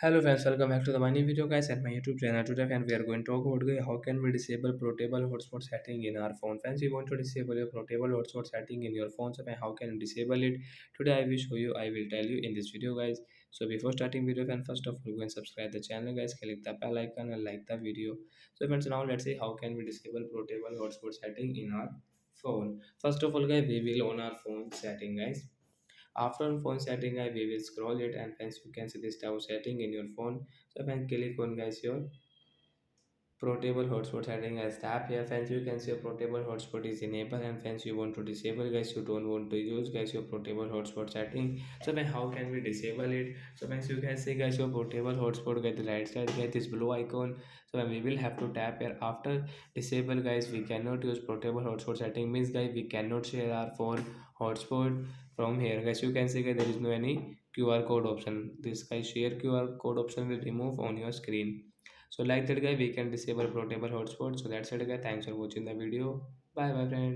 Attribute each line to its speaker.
Speaker 1: Hello friends, welcome back to the my new video guys at my YouTube channel. Today friends, we are going to talk about how can we disable portable hotspot setting in our phone. Friends, you want to disable your portable hotspot setting in your phone, so how can you disable it? Today I will show you, I will tell you in this video guys. So before starting video friends, first of all go and subscribe the channel guys, click the bell icon and like the video. So friends, now let's see how can we disable portable hotspot setting in our phone. First of all guys, we will on our phone setting guys. After on phone setting, we will scroll it and friends you can see this tab setting in your phone. So when click on guys your portable hotspot setting as tap here friends you can see your portable hotspot is enabled and friends you want to disable guys you don't want to use guys your portable hotspot setting. So then how can we disable it? So friends you can see guys your portable hotspot get the right side get this blue icon. So when we will have to tap here after disable guys we cannot use portable hotspot setting means guys we cannot share our phone hotspot from here guys you can see guys there is no any QR code option. This guys share QR code option will remove on your screen. So like that guy we can disable portable hotspot. So that's it guy, thanks for watching the video. Bye bye friends.